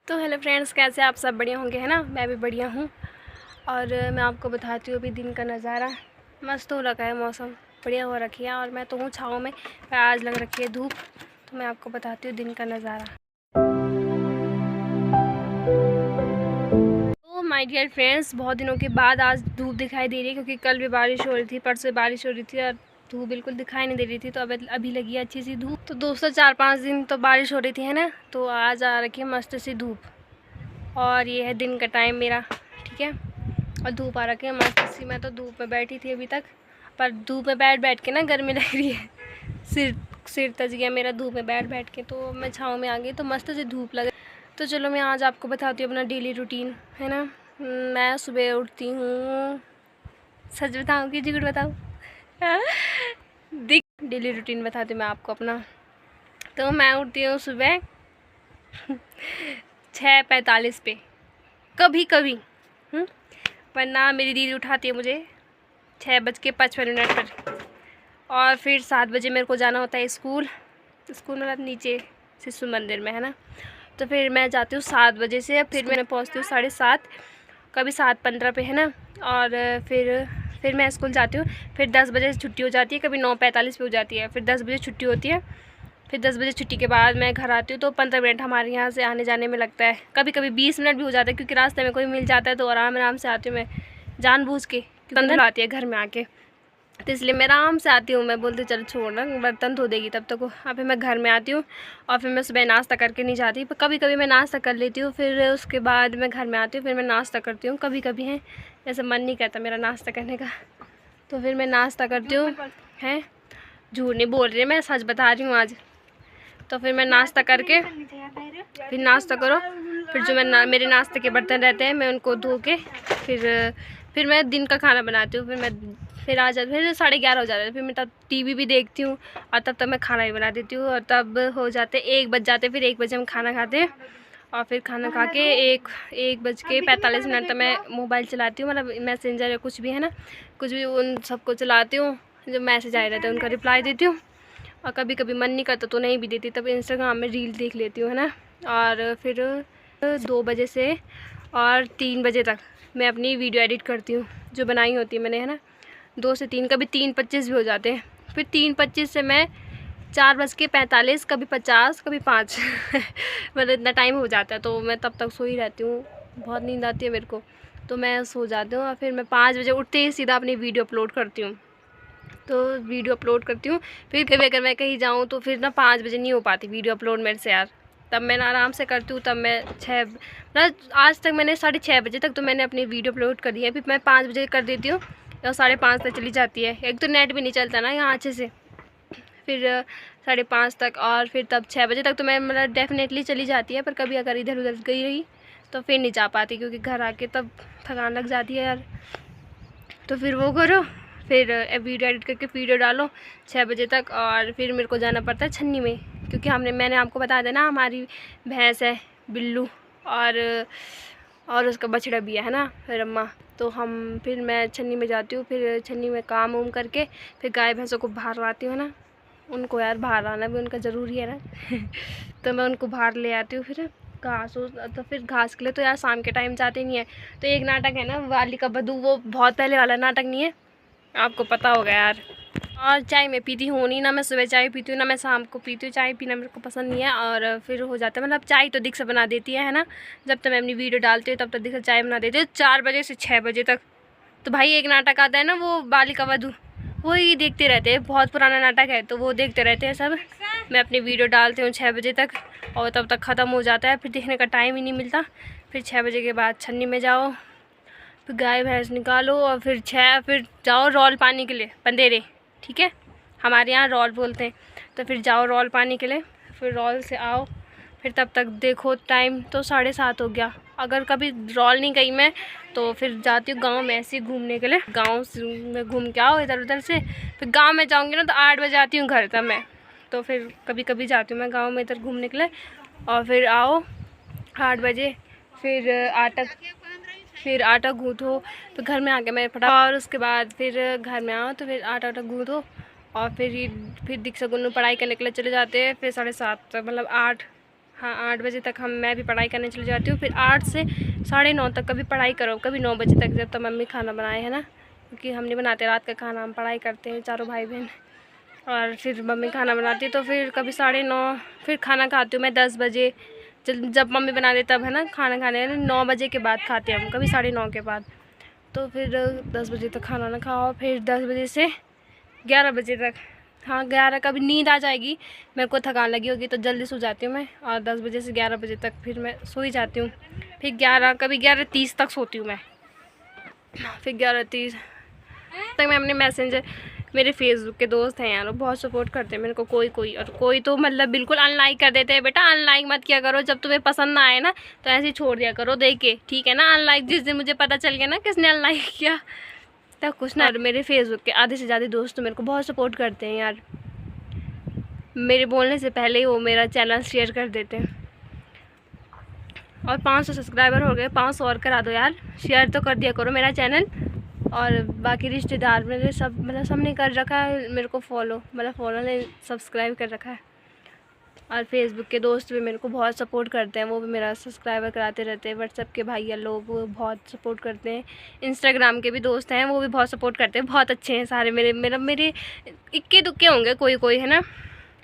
तो hello friends, कैसे आप सब बढ़िया होंगे, है ना। मैं भी बढ़िया हूँ। और मैं आपको बताती हूँ अभी दिन का नज़ारा। मस्त हो रखा है, मौसम बढ़िया हो रखी है और मैं तो हूँ छाँव में। आज लग रखी है धूप, तो मैं आपको बताती हूँ दिन का नज़ारा। तो माय डियर फ्रेंड्स, बहुत दिनों के बाद आज धूप दिखाई दे रही है, क्योंकि कल भी बारिश हो रही थी, परसों बारिश हो रही थी और धूप बिल्कुल दिखाई नहीं दे रही थी। तो अब अभी लगी है अच्छी सी धूप। तो दोस्तों 4-5 दिन तो बारिश हो रही थी, है ना। तो आज आ रखी है मस्त सी धूप और ये है दिन का टाइम मेरा, ठीक है। और धूप आ रखी है मस्त सी। मैं तो धूप में बैठी थी अभी तक, पर धूप में बैठ के ना गर्मी लग रही है। सिर तज गया मेरा धूप में बैठ के। तो मैं छाँव में आ गई तो मस्त सी धूप लग। तो चलो मैं आज आपको बताती हूँ अपना डेली रूटीन, है ना। मैं सुबह उठती हूँ, सच बताऊँ कि झूठ बताऊँ? देख, डेली रूटीन बताती हूँ मैं आपको अपना। तो मैं उठती हूँ सुबह 6:45 पे, कभी कभी, वरना मेरी दीदी उठाती है मुझे 6:55 पर। और फिर 7 बजे मेरे को जाना होता है स्कूल मतलब नीचे शिशु मंदिर में, है ना। तो फिर मैं जाती हूँ 7 बजे से, फिर मैं पहुँचती हूँ 7:30, कभी 7:15 पे, है ना। और फिर मैं स्कूल जाती हूँ। फिर 10 बजे से छुट्टी हो जाती है, कभी 9:45 पे हो जाती है। फिर 10 बजे छुट्टी होती है। फिर 10 बजे छुट्टी के बाद मैं घर आती हूँ तो 15 मिनट हमारे यहाँ से आने जाने में लगता है। कभी कभी 20 मिनट भी हो जाता है, क्योंकि रास्ते में कोई मिल जाता है तो आराम से आती हूँ मैं, जानबूझ के, क्योंकि अंदर आती है घर में आके। तो इसलिए मैं आराम से आती हूँ। मैं बोलती चल छोड़ ना, बर्तन धो देगी तब तक। फिर मैं घर में आती हूँ और फिर मैं सुबह नाश्ता करके नहीं जाती, पर कभी कभी मैं नाश्ता कर लेती हूँ। फिर उसके बाद मैं घर में आती हूँ, फिर मैं नाश्ता करती हूँ। कभी कभी है जैसे मन नहीं करता मेरा नाश्ता करने का, तो फिर मैं नाश्ता करती हूँ। हैं, झूठ नहीं बोल रही, मैं सच बता रही हूँ आज। तो फिर मैं नाश्ता करके, फिर नाश्ता करो, फिर जो मैं मेरे नाश्ते के बर्तन रहते हैं मैं उनको धो के फिर मैं दिन का खाना बनाती हूँ। फिर आ जाती, फिर 11:30 हो जाता है। फिर मैं तब टीवी भी देखती हूँ और तब तक मैं खाना भी बना देती हूँ। और तब हो जाते 1 बज जाते। फिर 1 बजे हम खाना खाते हैं और फिर खाना खा के 1:45 तक मैं मोबाइल चलाती हूँ, मतलब मैसेंजर या कुछ भी, है ना, कुछ भी उन सबको चलाती हूँ। जो मैसेज आए रहते हैं उनका रिप्लाई देती हूँ। और कभी कभी मन नहीं करता तो नहीं भी देती, तब इंस्टाग्राम में रील देख लेती हूँ, है ना। और फिर 2 बजे से और 3 बजे तक मैं अपनी वीडियो एडिट करती हूँ, जो बनाई होती है मैंने, है ना। 2 से 3, कभी 3:25 भी हो जाते हैं। फिर 3:25 से मैं 4:45, कभी 50, कभी 5 मतलब इतना टाइम हो जाता है। तो मैं तब तक सो ही रहती हूँ, बहुत नींद आती है मेरे को, तो मैं सो जाती हूँ। और फिर मैं 5 बजे उठते ही सीधा अपनी वीडियो अपलोड करती हूँ। तो वीडियो अपलोड करती हूँ। फिर कभी अगर मैं कहीं जाऊँ तो फिर ना 5 बजे नहीं हो पाती वीडियो अपलोड मेरे से यार। तब मैं ना आराम से करती हूँ, तब मैं मतलब आज तक मैंने 6:30 बजे तक तो मैंने अपनी वीडियो अपलोड कर दी है। फिर मैं 5 बजे कर देती हूँ और 5:30 तक चली जाती है। एक तो नेट भी नहीं चलता ना यहाँ अच्छे से। फिर 5:30 तक, और फिर तब 6 बजे तक तो मैं मतलब डेफिनेटली चली जाती है। पर कभी अगर इधर उधर गई रही तो फिर नहीं जा पाती, क्योंकि घर आके तब थकान लग जाती है यार। तो फिर वो करो, फिर वीडियो एडिट करके वीडियो डालो 6 बजे तक। और फिर मेरे को जाना पड़ता है छन्नी में, क्योंकि मैंने आपको बता देना हमारी भैंस है बिल्लू, और उसका बछड़ा भी है ना रम्मा। तो फिर मैं छन्नी में जाती हूँ। फिर छन्नी में काम वाम करके फिर गाय भैंसों को बाहर लाती हूँ ना। उनको यार बाहर लाना भी उनका ज़रूरी है ना। तो मैं उनको बाहर ले आती हूँ। फिर तो फिर घास के लिए तो यार शाम के टाइम जाते नहीं है। तो एक नाटक है ना वाली का बधू, वो बहुत पहले वाला नाटक नहीं है, आपको पता होगा यार। और चाय मैं पीती हूँ नहीं, ना मैं सुबह चाय पीती हूँ ना मैं शाम को पीती हूँ। चाय पीना मेरे को पसंद नहीं है। और फिर हो जाता है, मतलब चाय तो दीक्षा बना देती है ना। जब तक मैं अपनी वीडियो डालती हूँ तब तक दीक्षा चाय बना देती है 4 बजे से 6 बजे तक। तो भाई एक नाटक आता है ना वो बालिका वधू, वही देखते रहते हैं, बहुत पुराना नाटक है तो वो देखते रहते हैं सब। मैं अपनी वीडियो डालती हूँ 6 बजे तक और तब तक ख़त्म हो जाता है, फिर देखने का टाइम ही नहीं मिलता। फिर 6 बजे के बाद छन्नी में जाओ, फिर गाय भैंस निकालो और फिर जाओ रौल पानी के लिए पंदेरे, ठीक है, हमारे यहाँ रौल बोलते हैं। तो फिर जाओ रौल पानी के लिए, फिर रौल से आओ, फिर तब तक देखो टाइम तो 7:30 हो गया। अगर कभी रौल नहीं गई मैं तो फिर जाती हूँ गांव में ऐसे ही घूमने के लिए, गांव में घूम के आओ इधर उधर से। फिर गांव में जाऊँगी ना तो 8 बजे आती हूँ घर तब मैं। तो फिर कभी कभी जाती हूँ मैं गांव में इधर घूमने के लिए। और फिर आओ 8 बजे, फिर आटा गूँथो। फिर घर में आके मैं और उसके बाद फिर घर में आओ तो फिर आटा गूँथो। और फिर दीक्षा गुन्नू पढ़ाई करने के लिए चले जाते हैं। फिर 7:30 तक, मतलब 8 हाँ 8 बजे तक मैं भी पढ़ाई करने चली जाती हूँ। फिर 8 से 9:30 तक कभी पढ़ाई करो, कभी 9 बजे तक, जब तक मम्मी खाना बनाए, है ना, क्योंकि हम नहीं बनाते रात का खाना, हम पढ़ाई करते हैं चारों भाई बहन। और फिर मम्मी खाना बनाती है तो फिर कभी 9:30, फिर खाना खाती हूँ मैं 10 बजे, जब मम्मी बना दे तब, है ना। खाना खाने 9 बजे के बाद खाते हैं हम, कभी 9:30 के बाद। तो फिर 10 बजे तक खाना ना खाओ, फिर 10 बजे से 11 बजे तक, हाँ 11, कभी नींद आ जाएगी, मेरे को थकान लगी होगी तो जल्दी सो जाती हूँ मैं, और 10 बजे से 11 बजे तक फिर मैं सो ही जाती हूँ। फिर 11, कभी 11:30 तक सोती हूँ मैं। फिर 11:30 तक मैं अपने मैसेंजर, मेरे फेसबुक के दोस्त हैं यार, वो बहुत सपोर्ट करते हैं मेरे को, कोई और कोई तो मतलब बिल्कुल अनलाइक कर देते हैं। बेटा अनलाइक मत किया करो, जब तुम्हें पसंद ना आए ना तो ऐसे ही छोड़ दिया करो देख के, ठीक है ना। अनलाइक जिस दिन मुझे पता चल गया ना किसने अनलाइक किया तब कुछ ना। मेरे फेसबुक के आधे से ज़्यादा दोस्त तो मेरे को बहुत सपोर्ट करते हैं यार, मेरे बोलने से पहले ही वो मेरा चैनल शेयर कर देते हैं। और 500 सब्सक्राइबर हो गए, 500 और करा दो यार, शेयर तो कर दिया करो मेरा चैनल। और बाकी रिश्तेदार मेरे सब, मतलब सब ने कर रखा है मेरे को फॉलो, मतलब फॉलो ने सब्सक्राइब कर रखा है। और फेसबुक के दोस्त भी मेरे को बहुत सपोर्ट करते हैं, वो भी मेरा सब्सक्राइबर कराते रहते हैं। व्हाट्सएप के भैया लोग वो बहुत सपोर्ट करते हैं। इंस्टाग्राम के भी दोस्त हैं, वो भी बहुत सपोर्ट करते हैं, बहुत अच्छे हैं सारे। मेरे इक्के दुक्के होंगे, कोई है ना,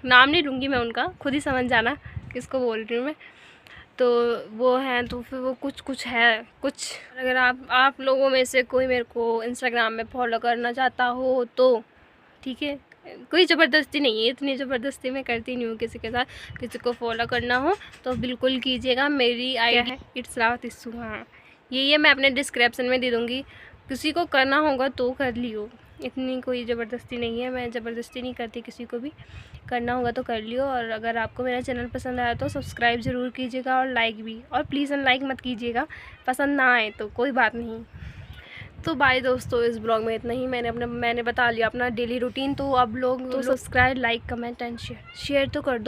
नाम नहीं लूँगी मैं उनका, खुद ही समझ जाना किसको बोल रही हूँ मैं। तो वो हैं, तो फिर वो कुछ है कुछ। अगर आप लोगों में से कोई मेरे को इंस्टाग्राम में फॉलो करना चाहता हो तो ठीक है, कोई ज़बरदस्ती नहीं है, इतनी ज़बरदस्ती मैं करती नहीं हूँ किसी के साथ। किसी को फॉलो करना हो तो बिल्कुल कीजिएगा। मेरी आईडी है इट्स रावत इस्सू, हाँ यही है, मैं अपने डिस्क्रिप्शन में दे दूँगी। किसी को करना होगा तो कर लियो, इतनी कोई ज़बरदस्ती नहीं है, मैं ज़बरदस्ती नहीं करती किसी को भी। करना होगा तो कर लियो। और अगर आपको मेरा चैनल पसंद आया तो सब्सक्राइब ज़रूर कीजिएगा और लाइक भी, और प्लीज़ अनलाइक मत कीजिएगा, पसंद ना आए तो कोई बात नहीं। तो बाय दोस्तों, इस ब्लॉग में इतना ही। मैंने बता लिया अपना डेली रूटीन। तो अब लोग तो subscribe, like, comment and share तो कर दो।